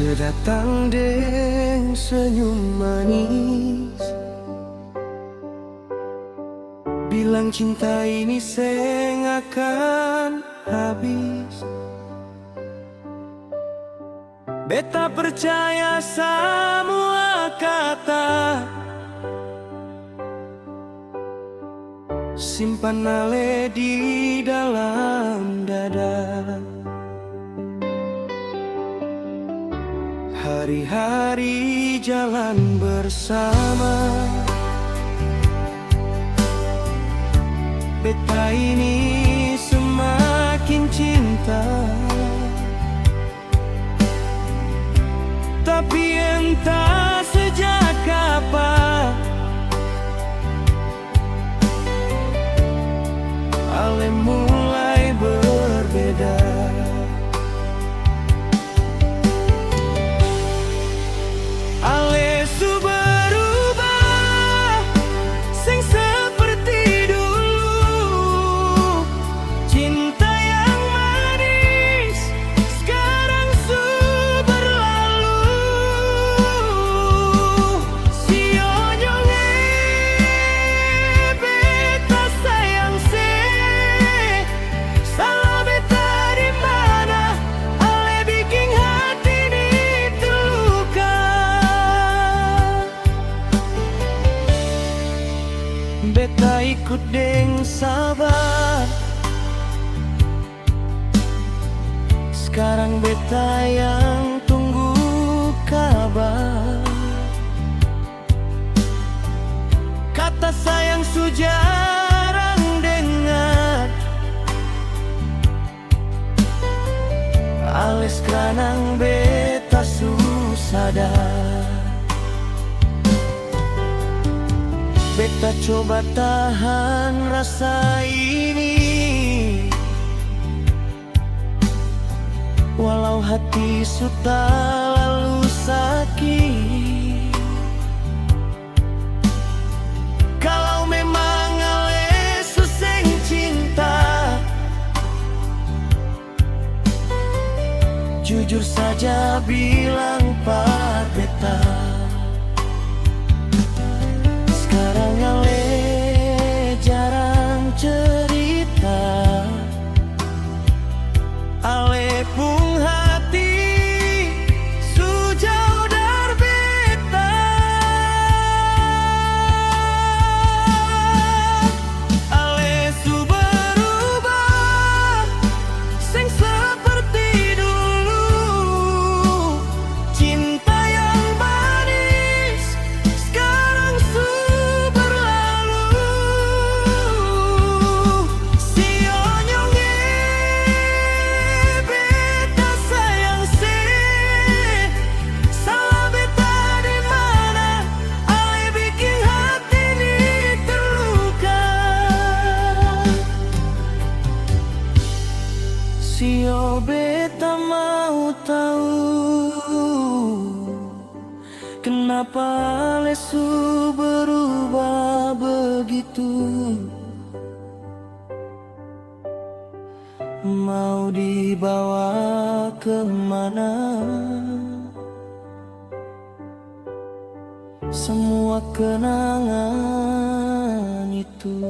Sedatang deng senyum manis, bilang cinta ini seng akan habis. Beta percaya semua kata, simpan ale di dalam dada. Hari-hari jalan bersama, beta ini semakin cinta. Tapi entah sejak kapan ale mulai berbeda. Ale su berubah, sing seperti dulu. Cinta yang manis sekarang su berlalu. Sionyonge beta sayang se, salah beta di mana? Ale bikin hati ini terluka. Beta ikut deng sabar, sekarang beta yang tunggu kabar. Kata sayang su jarang dengar, ales kranang beta su sadar. Beta coba tahan rasa ini, walau hati sudah lalu sakit. Kalau memang ale suseng cinta, jujur saja bilang pad beta. Sekarang ale jarang cerita, ale pung hati su jauh dari beta. Ale su berubah, seng seperti dulu. Cinta yang manis sekarang su berlalu. Sionyonge beta sayang se, salah beta di mana? Ale bikin hati ini terluka. Sio beta mau tahu, kenapa ale su berubah begitu? Mau dibawa kemana semua kenangan itu?